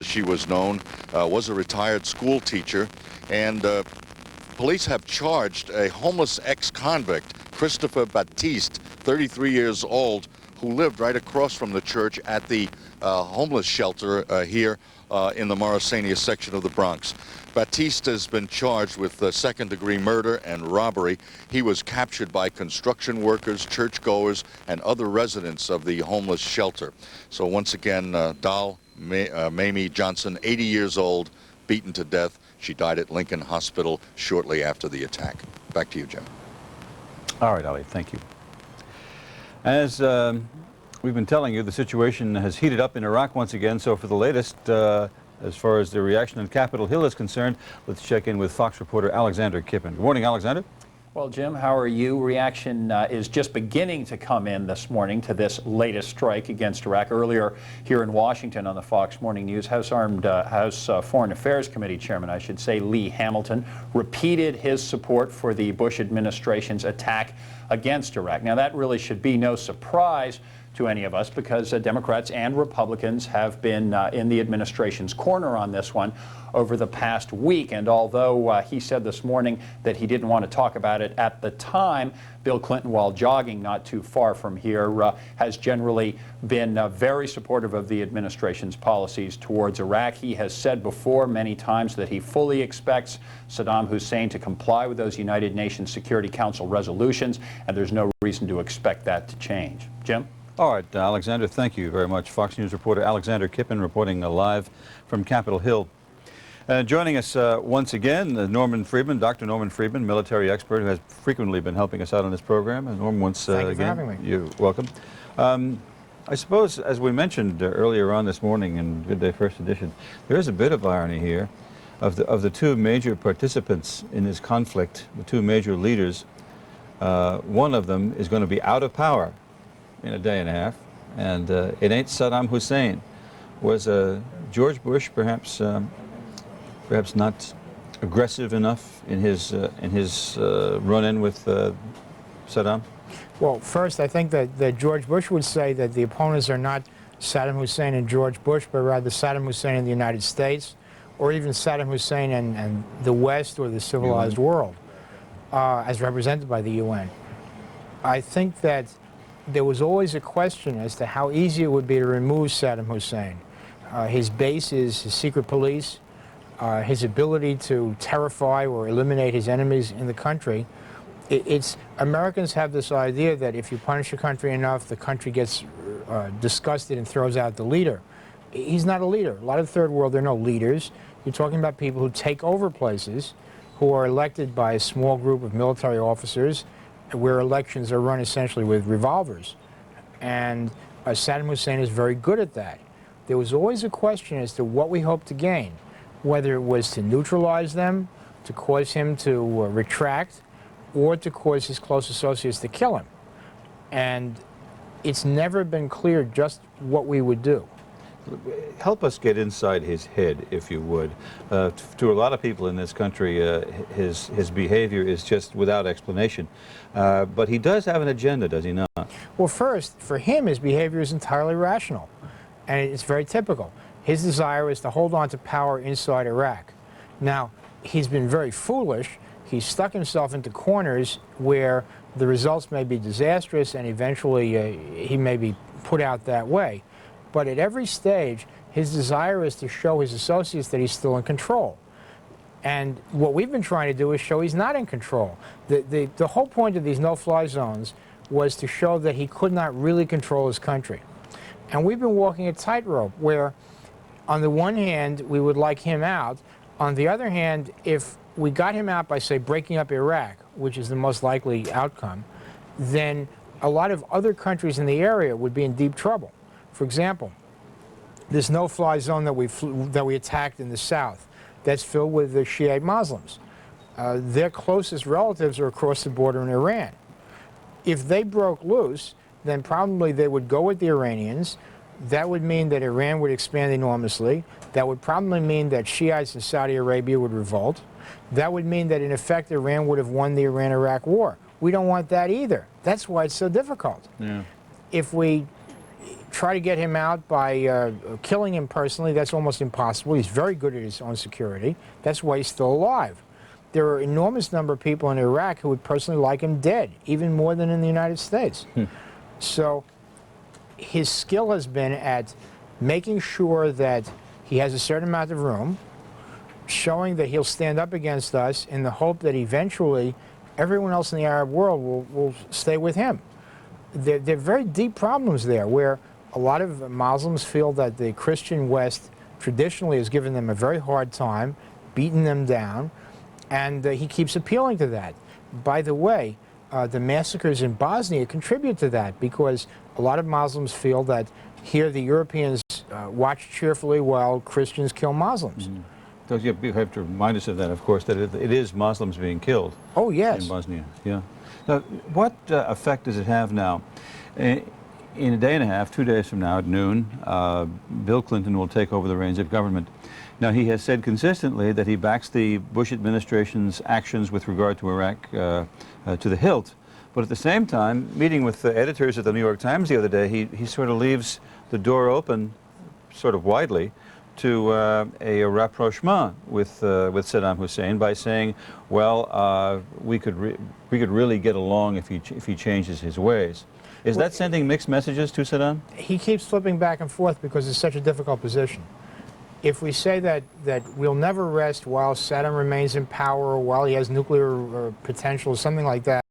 she was known, was a retired school teacher, and police have charged a homeless ex-convict, Christopher Batiste, 33 years old, who lived right across from the church at the homeless shelter here in the Morrisania section of the Bronx. Batiste has been charged with second-degree murder and robbery. He was captured by construction workers, churchgoers, and other residents of the homeless shelter. So once again, Mamie Johnson, 80 years old, beaten to death. She died at Lincoln Hospital shortly after the attack. Back to you, Jim. All right, Ali, thank you. As we've been telling you, the situation has heated up in Iraq once again, so for the latest, as far as the reaction on Capitol Hill is concerned, let's check in with Fox reporter Alexander Kippen. Good morning, Alexander. Well, Jim, how are you? Reaction is just beginning to come in this morning to this latest strike against Iraq. Earlier here in Washington on the Fox Morning News, House Foreign Affairs Committee Chairman, I should say, Lee Hamilton, repeated his support for the Bush administration's attack against Iraq. Now, that really should be no surprise to any of us because Democrats and Republicans have been in the administration's corner on this one over the past week. And although he said this morning that he didn't want to talk about it at the time, Bill Clinton, while jogging not too far from here, has generally been very supportive of the administration's policies towards Iraq. He has said before many times that he fully expects Saddam Hussein to comply with those United Nations Security Council resolutions, and there's no reason to expect that to change. Jim? All right, Alexander, thank you very much. Fox News reporter Alexander Kippen reporting live from Capitol Hill. Joining us once again, Norman Friedman, Dr. Norman Friedman, military expert who has frequently been helping us out on this program. And Norman, once Thank you again, for having me. you're welcome. I suppose, as we mentioned earlier on this morning in Good Day First Edition, there is a bit of irony here of the two major participants in this conflict, the two major leaders. One of them is going to be out of power in a day and a half, and it ain't Saddam Hussein. Was George Bush perhaps not aggressive enough in his run-in with Saddam? Well, first, I think that George Bush would say that the opponents are not Saddam Hussein and George Bush, but rather Saddam Hussein and the United States, or even Saddam Hussein and the West or the civilized world, as represented by the UN. I think that there was always a question as to how easy it would be to remove Saddam Hussein. His bases, his secret police, his ability to terrify or eliminate his enemies in the country. Americans have this idea that if you punish a country enough, the country gets disgusted and throws out the leader. He's not a leader. A lot of the third world, there are no leaders. You're talking about people who take over places, who are elected by a small group of military officers, where elections are run essentially with revolvers. And Saddam Hussein is very good at that. There was always a question as to what we hoped to gain, whether it was to neutralize them, to cause him to retract, or to cause his close associates to kill him. And it's never been clear just what we would do. Help us get inside his head, if you would. To a lot of people in this country, his behavior is just without explanation. But he does have an agenda, does he not? Well, first, for him, his behavior is entirely rational, and it's very typical. His desire is to hold on to power inside Iraq. Now, he's been very foolish. He's stuck himself into corners where the results may be disastrous, and eventually he may be put out that way. But at every stage, his desire is to show his associates that he's still in control. And what we've been trying to do is show he's not in control. The whole point of these no-fly zones was to show that he could not really control his country. And we've been walking a tightrope where, on the one hand, we would like him out. On the other hand, if we got him out by, say, breaking up Iraq, which is the most likely outcome, then a lot of other countries in the area would be in deep trouble. For example, this no-fly zone that we attacked in the south, that's filled with the Shiite Muslims. Their closest relatives are across the border in Iran. If they broke loose, then probably they would go with the Iranians. That would mean that Iran would expand enormously. That would probably mean that Shiites in Saudi Arabia would revolt. That would mean that, in effect, Iran would have won the Iran-Iraq war. We don't want that either. That's why it's so difficult. Yeah. If we try to get him out by killing him personally. That's almost impossible. He's very good at his own security. That's why he's still alive. There are an enormous number of people in Iraq who would personally like him dead, even more than in the United States. So his skill has been at making sure that he has a certain amount of room, showing that he'll stand up against us in the hope that eventually everyone else in the Arab world will stay with him. There are very deep problems there where a lot of Muslims feel that the Christian West traditionally has given them a very hard time, beaten them down, and he keeps appealing to that. By the way, the massacres in Bosnia contribute to that because a lot of Muslims feel that here the Europeans watch cheerfully while Christians kill Muslims. So you have to remind us of that, of course, that it is Muslims being killed. Oh, yes. In Bosnia, yeah. Now, what effect does it have now? In a day and a half, 2 days from now at noon, Bill Clinton will take over the reins of government. Now, he has said consistently that he backs the Bush administration's actions with regard to Iraq to the hilt. But at the same time, meeting with the editors of the New York Times the other day, he sort of leaves the door open, sort of widely, to a rapprochement with Saddam Hussein by saying, well, we could really get along if he changes his ways. Is that sending mixed messages to Saddam? He keeps flipping back and forth because it's such a difficult position. If we say that we'll never rest while Saddam remains in power or while he has nuclear potential or something like that,